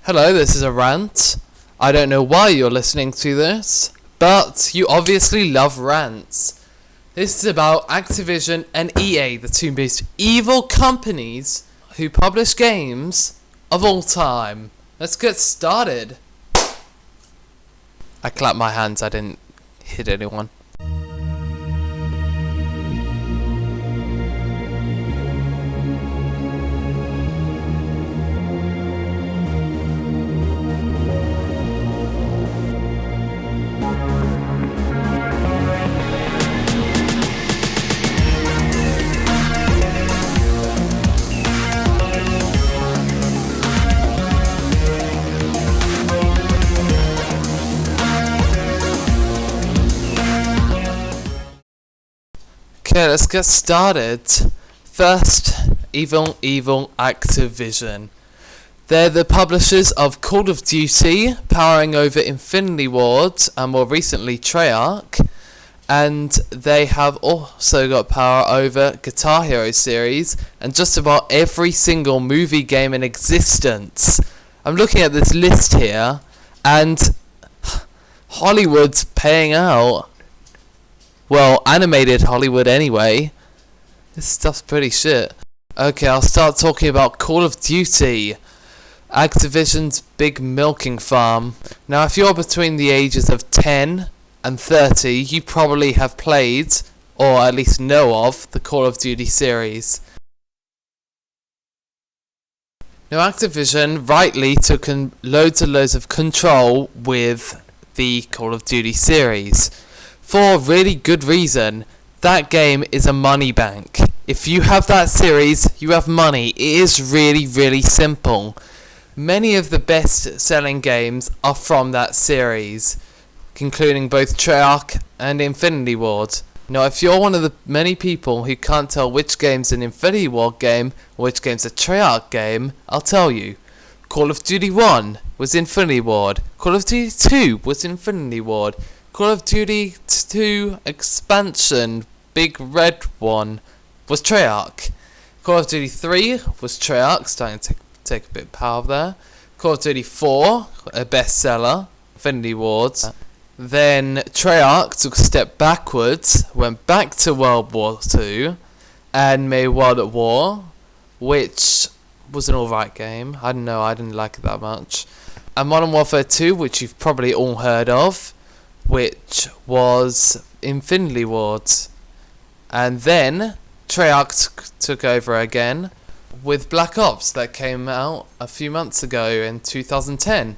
Hello, this is a rant. I don't know why you're listening to this, but you obviously love rants. This is about Activision and EA, the two most evil companies who publish games of all time. Let's get started. I clapped my hands, I didn't hit anyone. Okay, let's get started. First, evil Activision. They're the publishers of Call of Duty, powering over Infinity Ward, and more recently Treyarch. And they have also got power over Guitar Hero series, and just about every single movie game in existence. I'm looking at this list here, and Hollywood's paying out. Well, animated Hollywood anyway. This stuff's pretty shit. Okay, I'll start talking about Call of Duty. Activision's big milking farm. Now, if you're between the ages of 10 and 30, you probably have played, or at least know of, the Call of Duty series. Now, Activision rightly took loads and loads of control with the Call of Duty series. For a really good reason. That game is a money bank. If you have that series, you have money. It is really simple. Many of the best selling games are from that series, including both Treyarch and Infinity Ward. Now, if you're one of the many people who can't tell which game's an Infinity Ward game or which game's a Treyarch game, I'll tell you. Call of Duty 1 was Infinity Ward. Call of Duty 2 was Infinity Ward. Call of Duty 2 expansion, big red one, was Treyarch. Call of Duty 3 was Treyarch, starting to take a bit of power there. Call of Duty 4, a bestseller, Infinity Ward. Then Treyarch took a step backwards, went back to World War II, and made World at War, which was an alright game. I don't know, I didn't like it that much. And Modern Warfare 2, which you've probably all heard of, which was Infinity Ward. And then Treyarch took over again with Black Ops that came out a few months ago in 2010.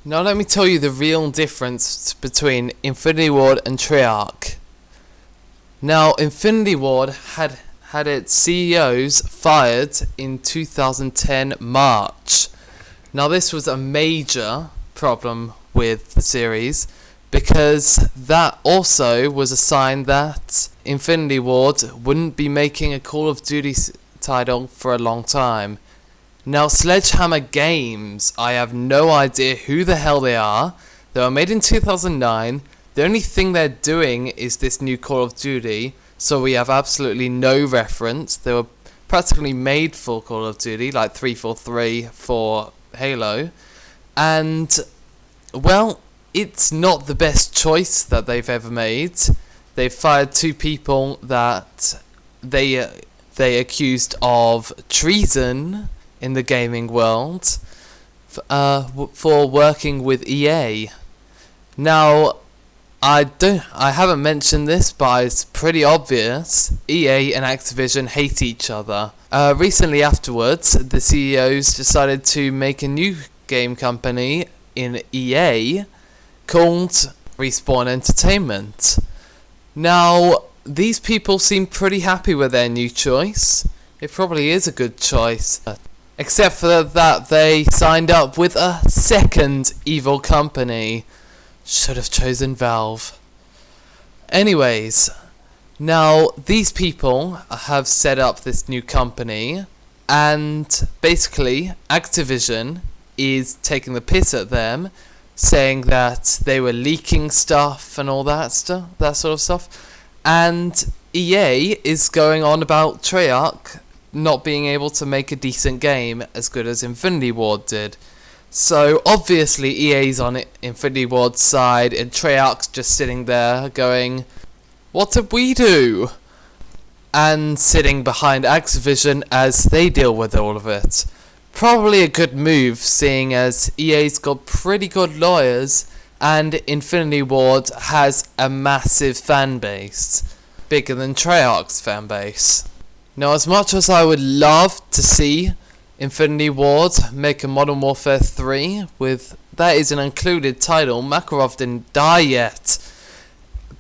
Now let me tell you the real difference between Infinity Ward and Treyarch. Now, Infinity Ward had its CEOs fired in 2010 March. Now this was a major problem with the series, because that also was a sign that Infinity Ward wouldn't be making a Call of Duty title for a long time. Now, Sledgehammer Games, I have no idea who the hell they are. They were made in 2009. The only thing they're doing is this new Call of Duty, so we have absolutely no reference. They were practically made for Call of Duty, like 343 for Halo. And, well, it's not the best choice that they've ever made. They've fired two people that they accused of treason in the gaming world for working with EA. Now, I haven't mentioned this, but it's pretty obvious. EA and Activision hate each other. Recently afterwards, the CEOs decided to make a new game company in EA called Respawn Entertainment. Now, these people seem pretty happy with their new choice. It probably is a good choice. Except for that they signed up with a second evil company. Should have chosen Valve. Anyways, now these people have set up this new company, and basically Activision is taking the piss at them, saying that they were leaking stuff and all that sort of stuff. And EA is going on about Treyarch not being able to make a decent game as good as Infinity Ward did. So obviously EA's on Infinity Ward's side, and Treyarch's just sitting there going, what did we do? And sitting behind Activision as they deal with all of it. Probably a good move, seeing as EA's got pretty good lawyers and Infinity Ward has a massive fan base, bigger than Treyarch's fan base. Now, as much as I would love to see Infinity Ward make a Modern Warfare 3 with, that is an included title, Makarov didn't die yet,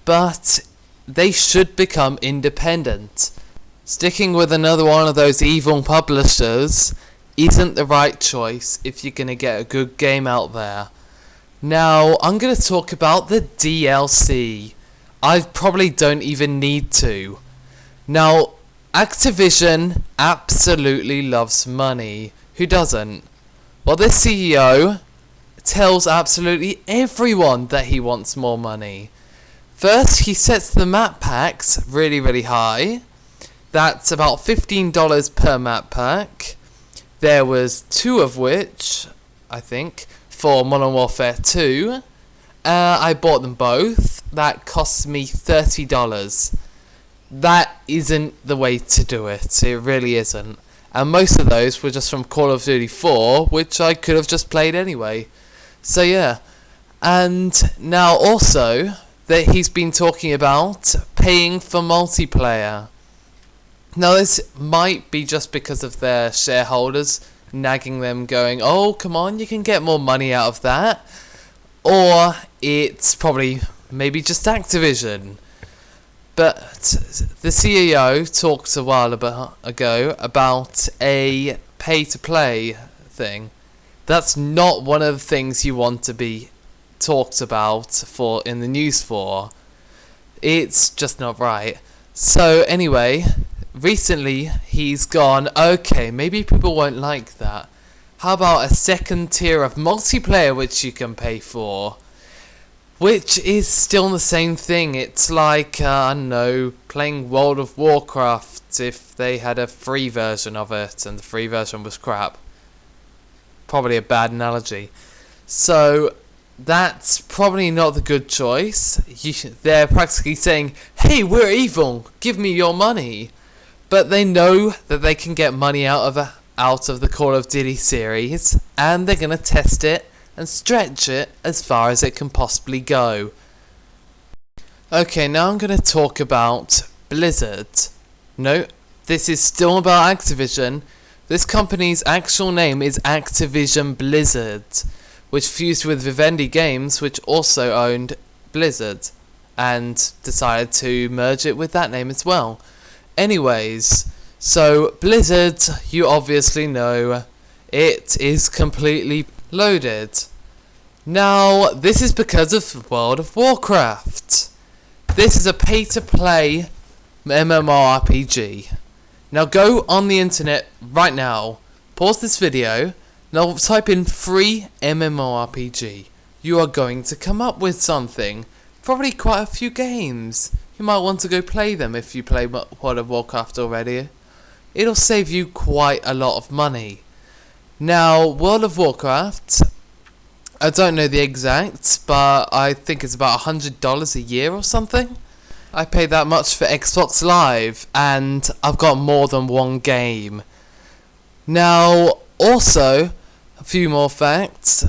but they should become independent. Sticking with another one of those evil publishers isn't the right choice if you're going to get a good game out there. Now, I'm going to talk about the DLC. I probably don't even need to. Now, Activision absolutely loves money. Who doesn't? Well, this CEO tells absolutely everyone that he wants more money. First, he sets the map packs really, really high. That's about $15 per map pack. There was 2 of which, I think, for Modern Warfare 2. I bought them both. That cost me $30. That isn't the way to do it. It really isn't. And most of those were just from Call of Duty 4, which I could have just played anyway. So yeah. And now also that he's been talking about paying for multiplayer. Now this might be just because of their shareholders nagging them going, oh come on, you can get more money out of that. Or it's probably maybe just Activision. But the CEO talked a while ago about a pay-to-play thing. That's not one of the things you want to be talked about for in the news for. It's just not right. So anyway, recently he's gone, okay, maybe people won't like that. How about a second tier of multiplayer which you can pay for? Which is still the same thing. It's like, I don't know, playing World of Warcraft if they had a free version of it and the free version was crap. Probably a bad analogy. So that's probably not the good choice. They're practically saying, hey, we're evil, give me your money. But they know that they can get money out of the Call of Duty series, and they're going to test it and stretch it as far as it can possibly go. Okay, now I'm going to talk about Blizzard. No, this is still about Activision. This company's actual name is Activision Blizzard, which fused with Vivendi Games, which also owned Blizzard, and decided to merge it with that name as well. Anyways, so Blizzard, you obviously know, it is completely loaded. Now, this is because of World of Warcraft. This is a pay-to-play MMORPG. Now go on the internet right now, pause this video, now type in free MMORPG. You are going to come up with something. Probably quite a few games. You might want to go play them if you play World of Warcraft already. It'll save you quite a lot of money. Now, World of Warcraft, I don't know the exact, but I think it's about $100 a year or something. I pay that much for Xbox Live, and I've got more than one game. Now, also, a few more facts.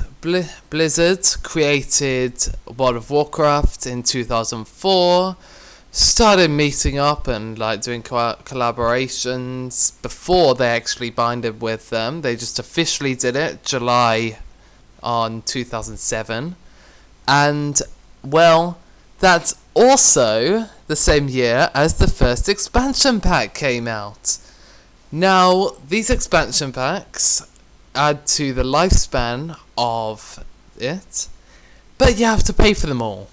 Blizzard created World of Warcraft in 2004. Started meeting up and doing collaborations before they actually binded with them. They just officially did it July on 2007. And, well, that's also the same year as the first expansion pack came out. Now, these expansion packs add to the lifespan of it, but you have to pay for them all.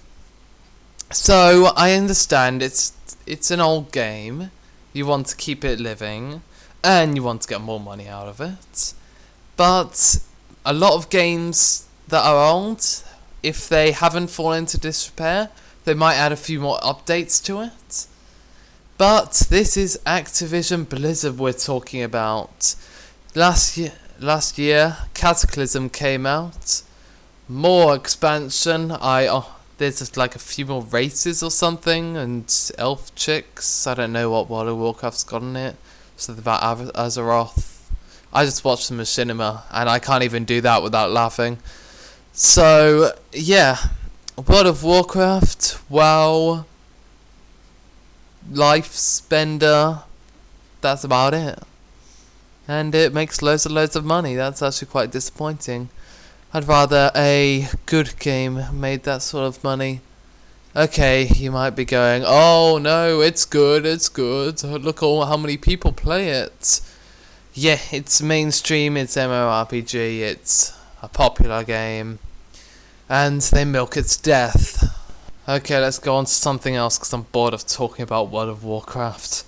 So, I understand it's an old game, you want to keep it living, and you want to get more money out of it. But a lot of games that are old, if they haven't fallen into disrepair, they might add a few more updates to it. But this is Activision Blizzard we're talking about. Last year, Cataclysm came out. More expansion. There's just like a few more races or something, and elf chicks. I don't know what World of Warcraft's got in it. Something about Azeroth. I just watched the machinima, and I can't even do that without laughing. So yeah, World of Warcraft. WoW. Life Spender. That's about it. And it makes loads and loads of money. That's actually quite disappointing. I'd rather a good game made that sort of money. Okay, you might be going, oh no, it's good. Look how many people play it. Yeah, it's mainstream, it's MMORPG, it's a popular game. And they milk its death. Okay, let's go on to something else because I'm bored of talking about World of Warcraft.